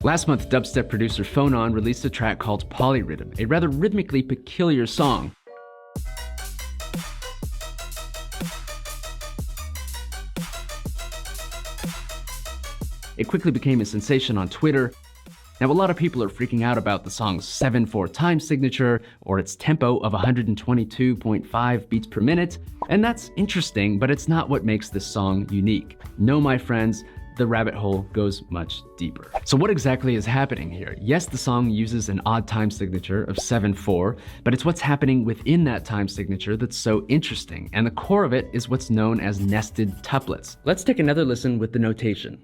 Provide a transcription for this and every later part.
Last month, dubstep producer Phonon released a track called Polyriddim, a rather rhythmically peculiar song. It quickly became a sensation on Twitter. Now, a lot of people are freaking out about the song's 7/4 time signature or its tempo of 122.5 beats per minute, and that's interesting, but it's not what makes this song unique. No, my friends, the rabbit hole goes much deeper. So what exactly is happening here? Yes, the song uses an odd time signature of 7/4, but it's what's happening within that time signature that's so interesting, and the core of it is what's known as nested tuplets. Let's take another listen with the notation.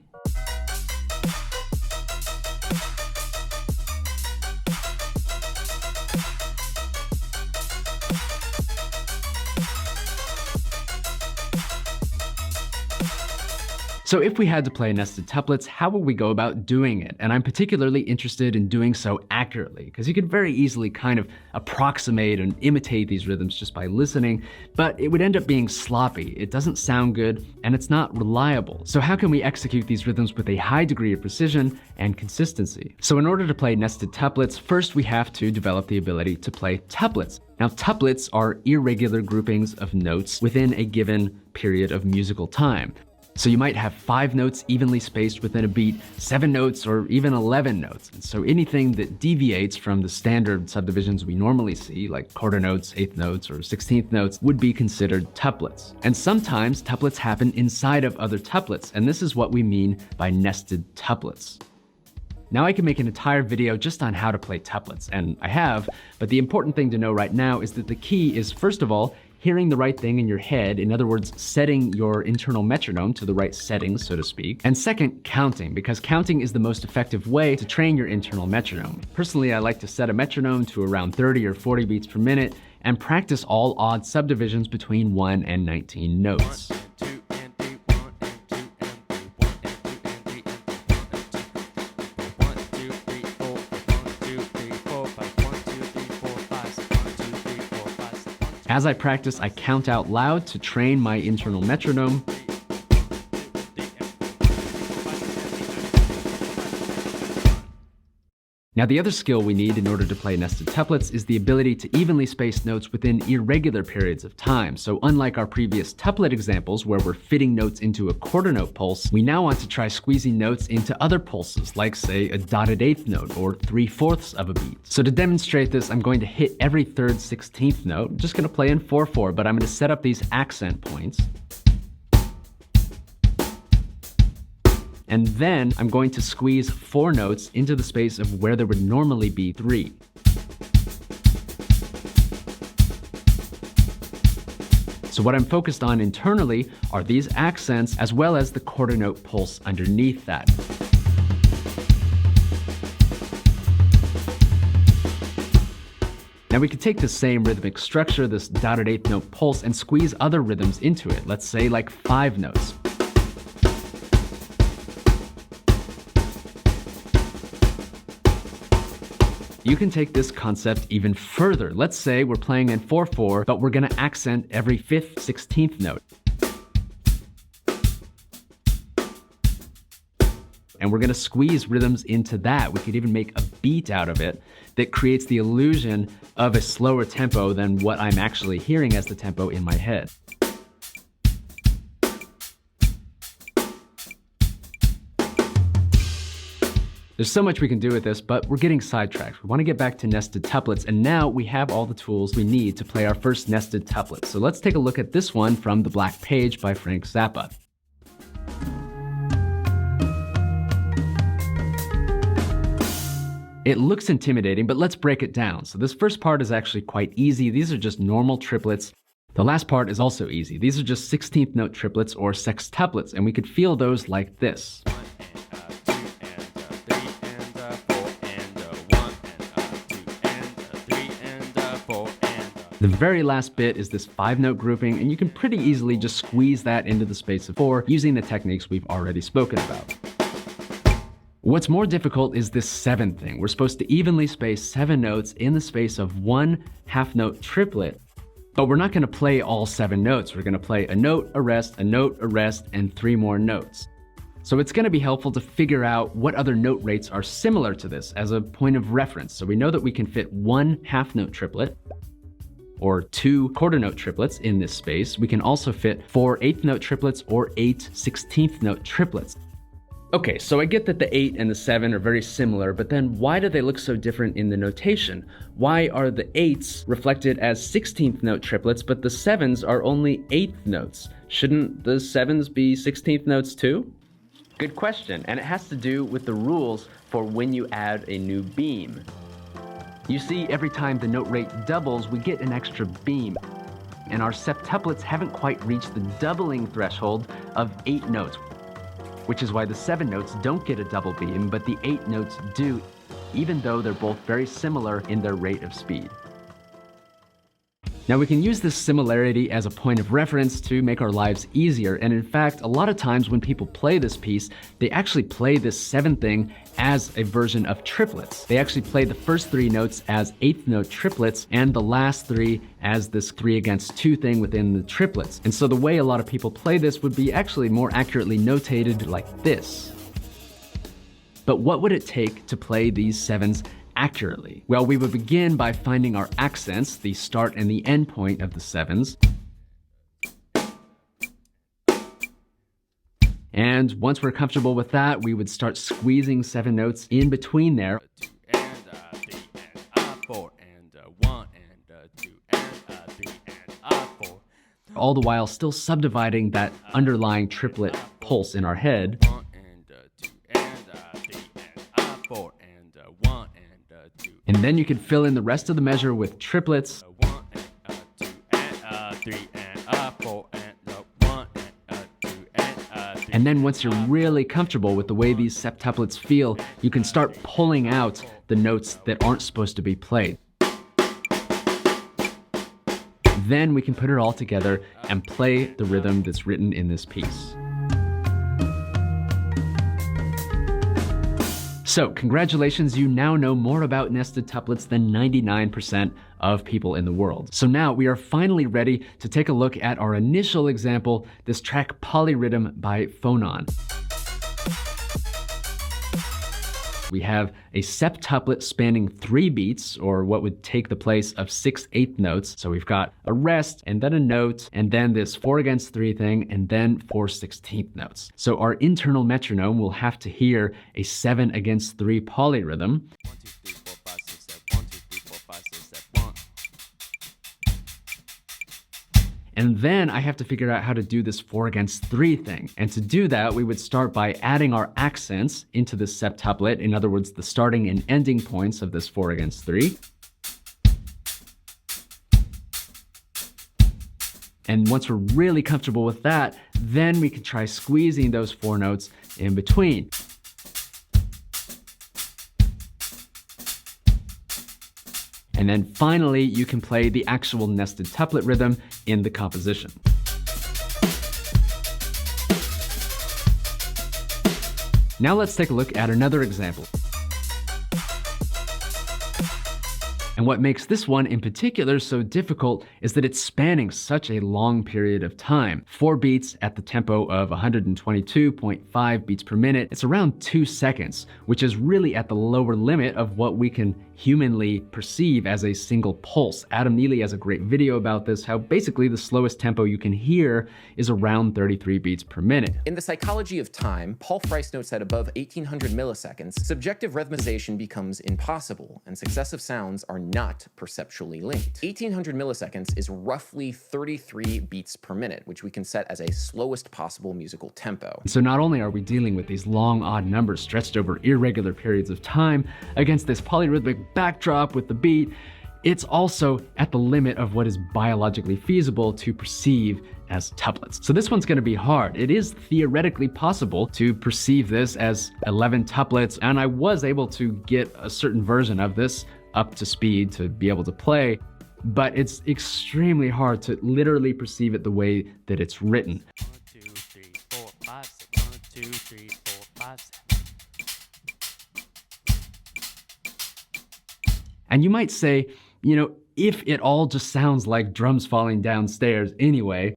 So if we had to play nested tuplets, how would we go about doing it? And I'm particularly interested in doing so accurately, because you could very easily kind of approximate and imitate these rhythms just by listening, but it would end up being sloppy. It doesn't sound good, and it's not reliable. So how can we execute these rhythms with a high degree of precision and consistency? So in order to play nested tuplets, first we have to develop the ability to play tuplets. Now, tuplets are irregular groupings of notes within a given period of musical time. So you might have 5 notes evenly spaced within a beat, 7 notes, or even 11 notes. And so anything that deviates from the standard subdivisions we normally see, like quarter notes, eighth notes, or 16th notes, would be considered tuplets. And sometimes tuplets happen inside of other tuplets, and this is what we mean by nested tuplets. Now I can make an entire video just on how to play tuplets, and I have, but the important thing to know right now is that the key is, first of all, hearing the right thing in your head, in other words, setting your internal metronome to the right settings, so to speak. And second, counting, because counting is the most effective way to train your internal metronome. Personally, I like to set a metronome to around 30 or 40 beats per minute and practice all odd subdivisions between 1 and 19 notes. As I practice, I count out loud to train my internal metronome. Now, the other skill we need in order to play nested tuplets is the ability to evenly space notes within irregular periods of time. So unlike our previous tuplet examples where we're fitting notes into a quarter note pulse, we now want to try squeezing notes into other pulses, like say a dotted eighth note or 3/4 of a beat. So to demonstrate this, I'm going to hit every third 16th note. I'm just going to play in 4/4, but I'm going to set up these accent points. And then I'm going to squeeze 4 notes into the space of where there would normally be 3. So what I'm focused on internally are these accents as well as the quarter note pulse underneath that. Now we could take the same rhythmic structure, this dotted eighth note pulse, and squeeze other rhythms into it. Let's say like 5 notes. You can take this concept even further. Let's say we're playing in 4/4, but we're gonna accent every 5th, 16th note. And we're gonna squeeze rhythms into that. We could even make a beat out of it that creates the illusion of a slower tempo than what I'm actually hearing as the tempo in my head. There's so much we can do with this, but we're getting sidetracked. We want to get back to nested tuplets, and now we have all the tools we need to play our first nested tuplet. So let's take a look at this one from The Black Page by Frank Zappa. It looks intimidating, but let's break it down. So this first part is actually quite easy. These are just normal triplets. The last part is also easy. These are just 16th note triplets or sextuplets, and we could feel those like this. The very last bit is this 5-note grouping, and you can pretty easily just squeeze that into the space of 4 using the techniques we've already spoken about. What's more difficult is this 7th thing. We're supposed to evenly space 7 notes in the space of 1 half-note triplet, but we're not going to play all 7 notes. We're going to play a note, a rest, and 3 more notes. So it's going to be helpful to figure out what other note rates are similar to this as a point of reference. So we know that we can fit 1 half note triplet or 2 quarter note triplets in this space. We can also fit 4 eighth note triplets or 8 16th note triplets. Okay, so I get that the 8 and the 7 are very similar, but then why do they look so different in the notation? Why are the 8s reflected as 16th note triplets, but the 7s are only 8th notes? Shouldn't the 7s be 16th notes too? Good question, and it has to do with the rules for when you add a new beam. You see, every time the note rate doubles, we get an extra beam, and our septuplets haven't quite reached the doubling threshold of 8 notes, which is why the 7 notes don't get a double beam, but the 8 notes do, even though they're both very similar in their rate of speed. Now we can use this similarity as a point of reference to make our lives easier, and in fact, a lot of times when people play this piece, they actually play this 7 thing as a version of triplets. They actually play the first 3 notes as 8th note triplets, and the last 3 as this 3 against 2 thing within the triplets. And so the way a lot of people play this would be actually more accurately notated like this. But what would it take to play these 7s accurately? Well, we would begin by finding our accents, the start and the end point of the 7s. And once we're comfortable with that, we would start squeezing 7 notes in between there. 2 and 3 and 4 and 1 and 2 and 3 and 4. All the while still subdividing that underlying triplet pulse in our head. 1 and 2 and 3 and 4 and 1 and 2. And then you could fill in the rest of the measure with triplets. 1 and 2 and 3 and 4 and 1 and 2 and 3. And then once you're really comfortable with the way these septuplets feel, you can start pulling out the notes that aren't supposed to be played. Then we can put it all together and play the rhythm that's written in this piece. So congratulations, you now know more about nested tuplets than 99% of people in the world. So now we are finally ready to take a look at our initial example, this track Polyriddim by Phonon. We have a septuplet spanning 3 beats, or what would take the place of 6 eighth notes. So we've got a rest, and then a note, and then this 4 against 3 thing, and then 4 16th notes. So our internal metronome will have to hear a 7 against 3 polyrhythm. 1 2 3 4 5 6 7 1 2 3 4 5 6 7 1. And then I have to figure out how to do this 4 against 3 thing. And to do that, we would start by adding our accents into this septuplet. In other words, the starting and ending points of this 4 against 3. And once we're really comfortable with that, then we can try squeezing those 4 notes in between. And then finally, you can play the actual nested tuplet rhythm in the composition. Now let's take a look at another example. And what makes this one in particular so difficult is that it's spanning such a long period of time. 4 beats at the tempo of 122.5 beats per minute. It's around 2 seconds, which is really at the lower limit of what we can humanly perceive as a single pulse. Adam Neely has a great video about this, how basically the slowest tempo you can hear is around 33 beats per minute. In The Psychology of Time, Paul Fries notes that above 1800 milliseconds, subjective rhythmization becomes impossible, and successive sounds are not perceptually linked. 1800 milliseconds is roughly 33 beats per minute, which we can set as a slowest possible musical tempo. So not only are we dealing with these long odd numbers stretched over irregular periods of time against this polyrhythmic backdrop with the beat, it's also at the limit of what is biologically feasible to perceive as tuplets. So this one's going to be hard. It is theoretically possible to perceive this as 11 tuplets, and I was able to get a certain version of this up to speed to be able to play, but it's extremely hard to literally perceive it the way that it's written. 1 2 3 4 5 6 1 2 3 4 5 6. And you might say, you know, if it all just sounds like drums falling downstairs anyway,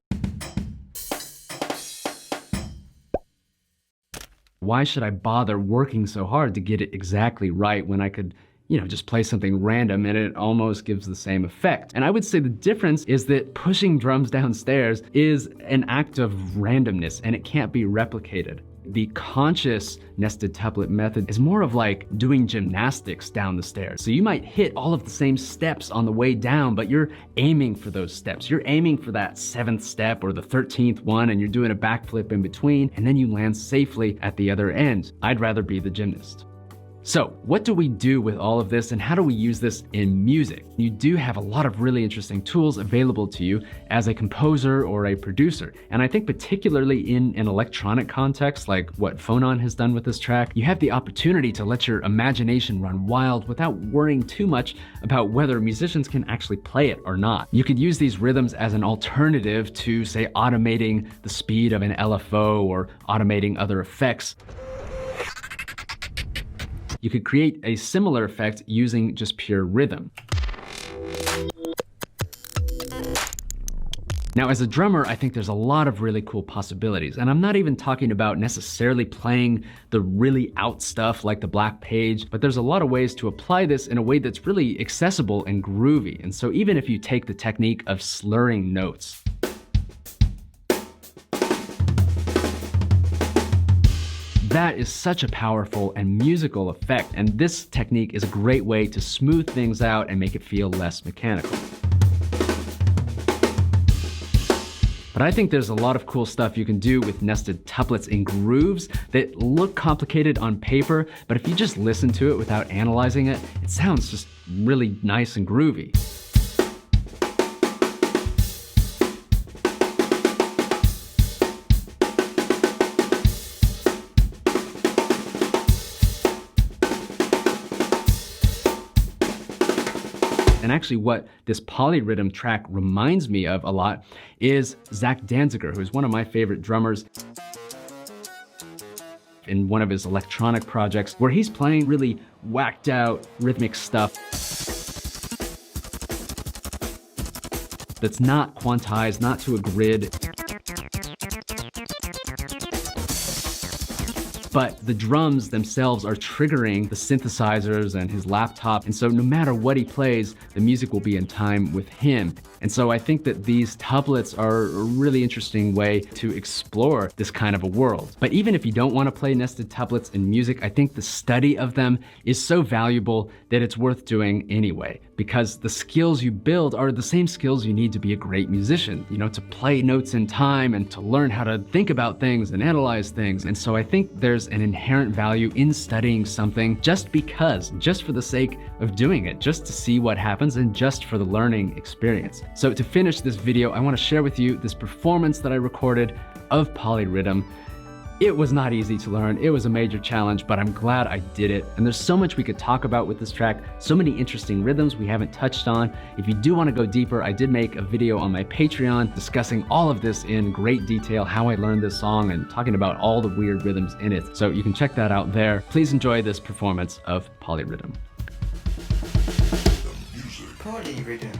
Why should I bother working so hard to get it exactly right when I could, just play something random and it almost gives the same effect? And I would say the difference is that pushing drums downstairs is an act of randomness and it can't be replicated. The conscious nested tuplet method is more of like doing gymnastics down the stairs. So you might hit all of the same steps on the way down, but you're aiming for those steps. You're aiming for that 7th step or the 13th one, and you're doing a backflip in between, and then you land safely at the other end. I'd rather be the gymnast. So what do we do with all of this and how do we use this in music? You do have a lot of really interesting tools available to you as a composer or a producer. And I think particularly in an electronic context, like what Phonon has done with this track, you have the opportunity to let your imagination run wild without worrying too much about whether musicians can actually play it or not. You could use these rhythms as an alternative to, say, automating the speed of an LFO or automating other effects. You could create a similar effect using just pure rhythm. Now, as a drummer, I think there's a lot of really cool possibilities, and I'm not even talking about necessarily playing the really out stuff like the Black Page, but there's a lot of ways to apply this in a way that's really accessible and groovy. And so even if you take the technique of slurring notes, that is such a powerful and musical effect, and this technique is a great way to smooth things out and make it feel less mechanical. But I think there's a lot of cool stuff you can do with nested tuplets in grooves that look complicated on paper, but if you just listen to it without analyzing it, it sounds just really nice and groovy. And actually what this polyriddim track reminds me of a lot is Zach Danziger, who is one of my favorite drummers, in one of his electronic projects where he's playing really whacked out rhythmic stuff that's not quantized, not to a grid. But the drums themselves are triggering the synthesizers and his laptop. And so no matter what he plays, the music will be in time with him. And so I think that these tuplets are a really interesting way to explore this kind of a world. But even if you don't want to play nested tuplets in music, I think the study of them is so valuable that it's worth doing anyway, because the skills you build are the same skills you need to be a great musician, to play notes in time and to learn how to think about things and analyze things. And so I think there's an inherent value in studying something just for the sake of doing it, just to see what happens and just for the learning experience. So to finish this video, I want to share with you this performance that I recorded of polyriddim. It was not easy to learn. It was a major challenge, but I'm glad I did it. And there's so much we could talk about with this track, so many interesting rhythms we haven't touched on. If you do want to go deeper, I did make a video on my Patreon discussing all of this in great detail, how I learned this song and talking about all the weird rhythms in it. So you can check that out there. Please enjoy this performance of polyriddim. Polyriddim.